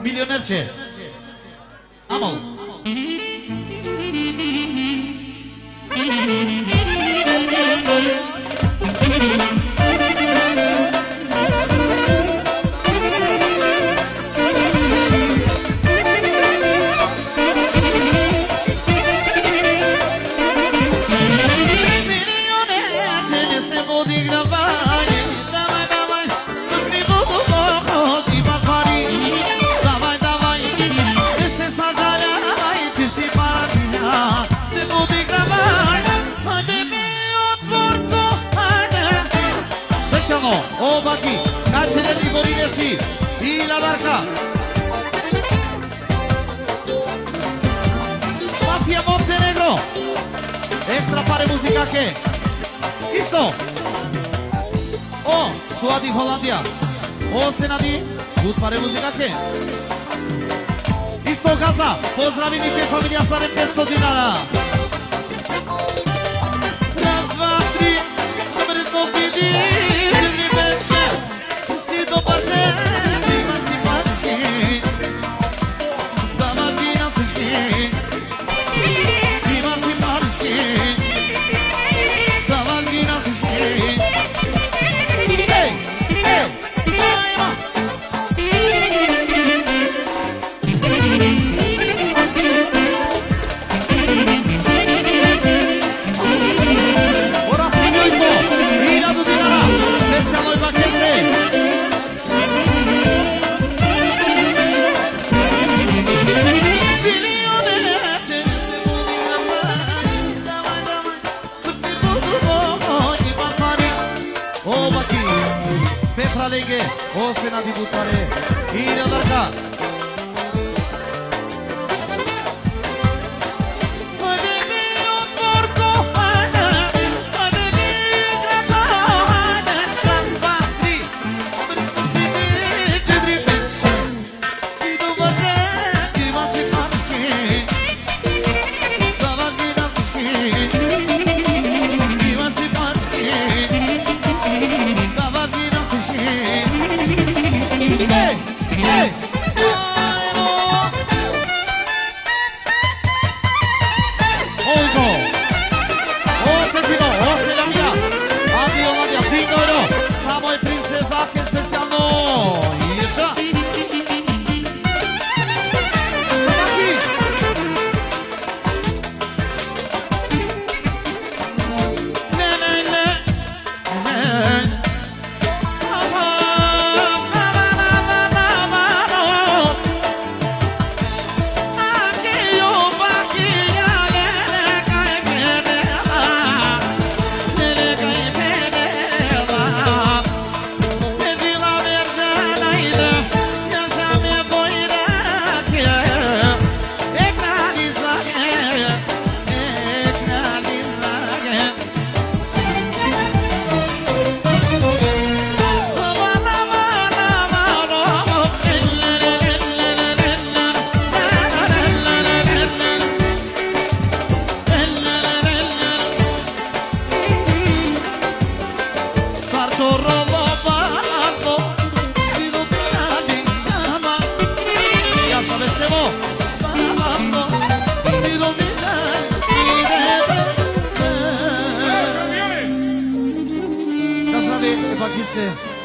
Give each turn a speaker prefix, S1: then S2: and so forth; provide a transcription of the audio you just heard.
S1: Milionerce. Amo. O Baki, Nace del Rigorile sì, y la barca. Mafia Montenegro. Extra pare muzica che. Isto. O Suadi Holandia. O Senadi. Good pare muzica che. Isto Gaza. Pozdravini pe familia Stare Pesto Dinara. Raz, dva, tri. Amretno Didi. O Senadi Butare, y la barca. Bakirse